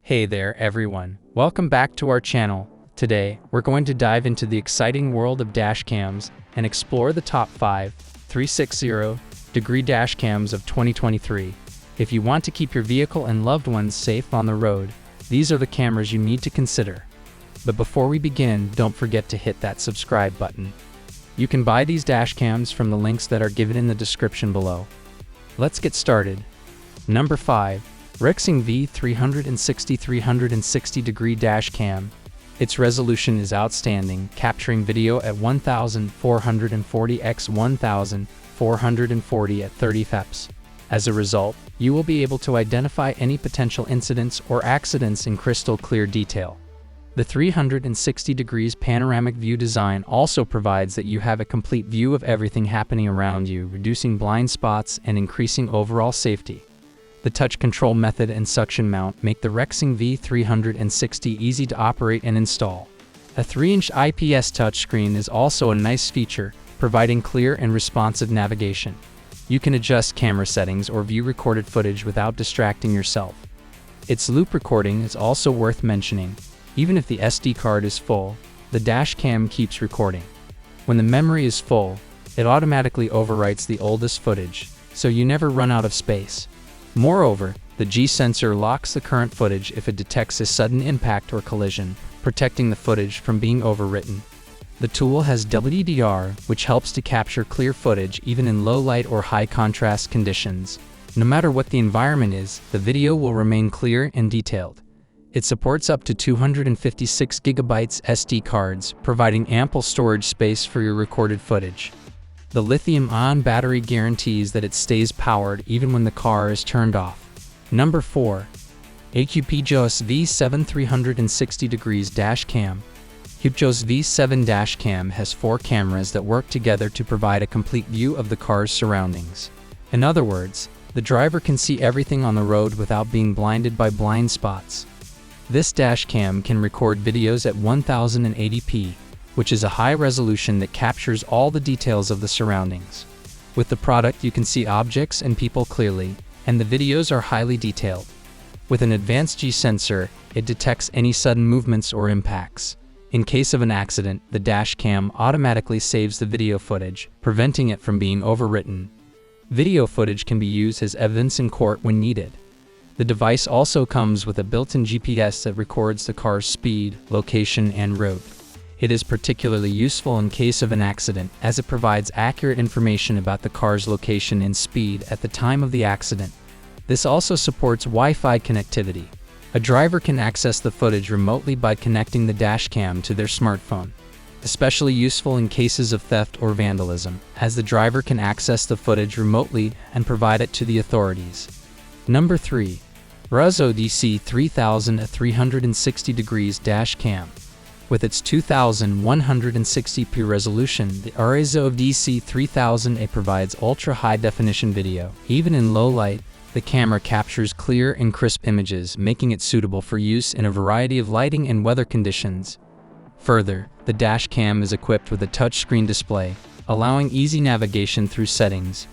Hey there everyone, welcome back to our channel. Today, we're going to dive into the exciting world of dash cams and explore the top 5 360-degree dash cams of 2023. If you want to keep your vehicle and loved ones safe on the road, these are the cameras you need to consider. But before we begin, don't forget to hit that subscribe button. You can buy these dash cams from the links that are given in the description below. Let's get started. Number 5. Rzo V7 360-degree dash cam. Its resolution is outstanding, capturing video at 1440 x 1440 at 30 fps. As a result, you will be able to identify any potential incidents or accidents in crystal clear detail. The 360 degrees panoramic view design also provides that you have a complete view of everything happening around you, reducing blind spots and increasing overall safety. The touch control method and suction mount make the Rzo V360 easy to operate and install. A 3-inch IPS touchscreen is also a nice feature, providing clear and responsive navigation. You can adjust camera settings or view recorded footage without distracting yourself. Its loop recording is also worth mentioning. Even if the SD card is full, the dash cam keeps recording. When the memory is full, it automatically overwrites the oldest footage, so you never run out of space. Moreover, the G sensor locks the current footage if it detects a sudden impact or collision, protecting the footage from being overwritten. The tool has WDR, which helps to capture clear footage even in low light or high contrast conditions. No matter what the environment is, the video will remain clear and detailed. It supports up to 256 GB SD cards, providing ample storage space for your recorded footage. The lithium-ion battery guarantees that it stays powered even when the car is turned off. Number 4. AqpJos V7 360 degrees dash cam. AqpJos V7 dash cam has 4 cameras that work together to provide a complete view of the car's surroundings. In other words, the driver can see everything on the road without being blinded by blind spots. This dash cam can record videos at 1080p, which is a high resolution that captures all the details of the surroundings. With the product, you can see objects and people clearly, and the videos are highly detailed. With an advanced G sensor, it detects any sudden movements or impacts. In case of an accident, the dash cam automatically saves the video footage, preventing it from being overwritten. Video footage can be used as evidence in court when needed. The device also comes with a built-in GPS that records the car's speed, location, and route. It is particularly useful in case of an accident, as it provides accurate information about the car's location and speed at the time of the accident. This also supports Wi-Fi connectivity. A driver can access the footage remotely by connecting the dash cam to their smartphone. Especially useful in cases of theft or vandalism, as the driver can access the footage remotely and provide it to the authorities. Number 3. Rzo DC5 360 degrees dash cam. With its 2160p resolution, the Rzo DC5 provides ultra-high-definition video. Even in low light, the camera captures clear and crisp images, making it suitable for use in a variety of lighting and weather conditions. Further, the dash cam is equipped with a touchscreen display, allowing easy navigation through settings.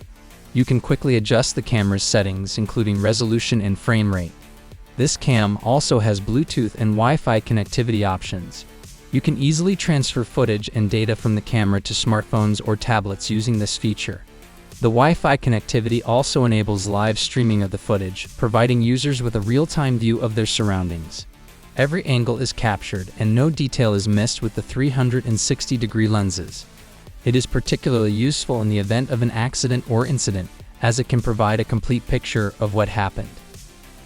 You can quickly adjust the camera's settings, including resolution and frame rate. This cam also has Bluetooth and Wi-Fi connectivity options. You can easily transfer footage and data from the camera to smartphones or tablets using this feature. The Wi-Fi connectivity also enables live streaming of the footage, providing users with a real-time view of their surroundings. Every angle is captured and no detail is missed with the 360-degree lenses. It is particularly useful in the event of an accident or incident, as it can provide a complete picture of what happened.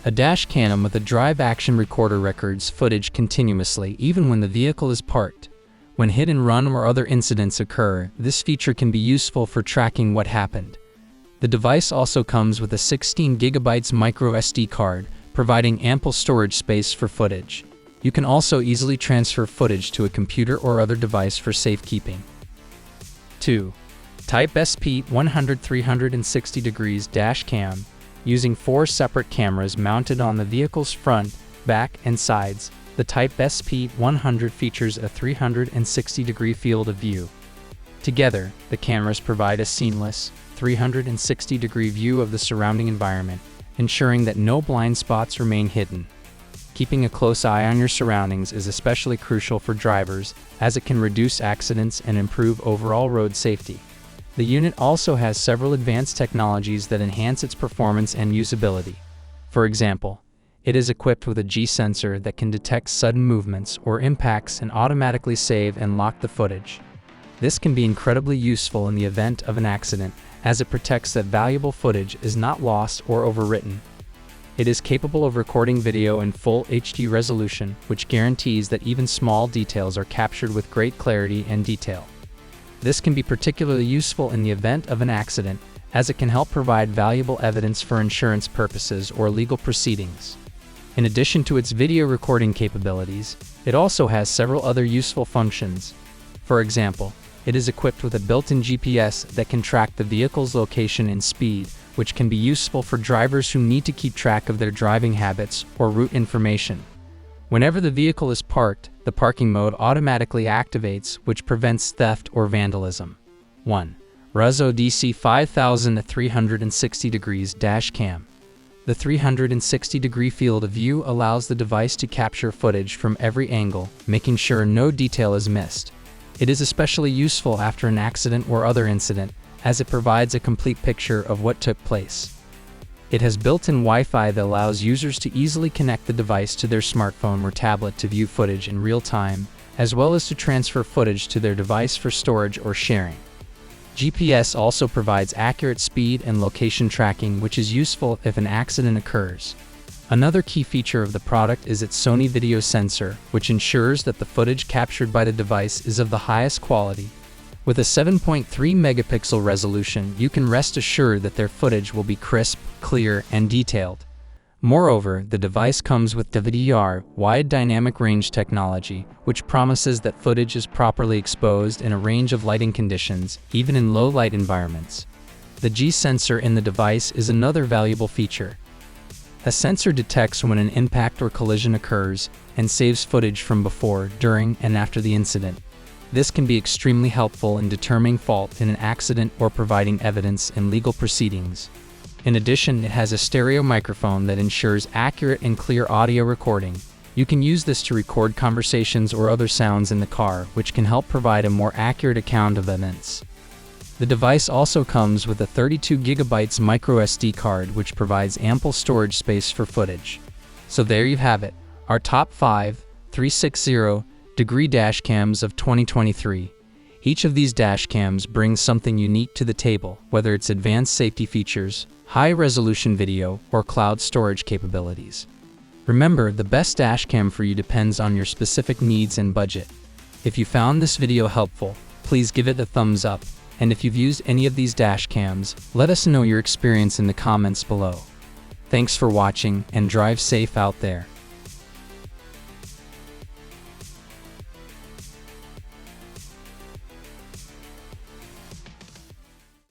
A dash cam with a drive-action recorder records footage continuously even when the vehicle is parked. When hit and run or other incidents occur, this feature can be useful for tracking what happened. The device also comes with a 16 GB micro SD card, providing ample storage space for footage. You can also easily transfer footage to a computer or other device for safekeeping. 2. Type SP 360 degrees dash cam. Using 4 separate cameras mounted on the vehicle's front, back, and sides, the Type SP100 features a 360-degree field of view. Together, the cameras provide a seamless, 360-degree view of the surrounding environment, ensuring that no blind spots remain hidden. Keeping a close eye on your surroundings is especially crucial for drivers, as it can reduce accidents and improve overall road safety. The unit also has several advanced technologies that enhance its performance and usability. For example, it is equipped with a G sensor that can detect sudden movements or impacts and automatically save and lock the footage. This can be incredibly useful in the event of an accident, as it protects that valuable footage is not lost or overwritten. It is capable of recording video in full HD resolution, which guarantees that even small details are captured with great clarity and detail. This can be particularly useful in the event of an accident, as it can help provide valuable evidence for insurance purposes or legal proceedings. In addition to its video recording capabilities, it also has several other useful functions. For example, it is equipped with a built-in GPS that can track the vehicle's location and speed, which can be useful for drivers who need to keep track of their driving habits or route information. Whenever the vehicle is parked, the parking mode automatically activates, which prevents theft or vandalism. 1. Rzo DC5 360 degrees dash cam. The 360-degree field of view allows the device to capture footage from every angle, making sure no detail is missed. It is especially useful after an accident or other incident, as it provides a complete picture of what took place. It has built-in Wi-Fi that allows users to easily connect the device to their smartphone or tablet to view footage in real time, as well as to transfer footage to their device for storage or sharing. GPS also provides accurate speed and location tracking, which is useful if an accident occurs. Another key feature of the product is its Sony video sensor, which ensures that the footage captured by the device is of the highest quality. With a 7.3 megapixel resolution, you can rest assured that their footage will be crisp, clear, and detailed. Moreover, the device comes with WDR, wide dynamic range technology, which promises that footage is properly exposed in a range of lighting conditions, even in low-light environments. The G sensor in the device is another valuable feature. A sensor detects when an impact or collision occurs and saves footage from before, during, and after the incident. This can be extremely helpful in determining fault in an accident or providing evidence in legal proceedings. In addition, it has a stereo microphone that ensures accurate and clear audio recording. You can use this to record conversations or other sounds in the car, which can help provide a more accurate account of events. The device also comes with a 32 GB microSD card, which provides ample storage space for footage. So there you have it, our top 5 360-degree dash cams of 2023. Each of these dash cams brings something unique to the table, whether it's advanced safety features, high-resolution video, or cloud storage capabilities. Remember, the best dash cam for you depends on your specific needs and budget. If you found this video helpful, please give it a thumbs up, and if you've used any of these dash cams, let us know your experience in the comments below. Thanks for watching, and drive safe out there.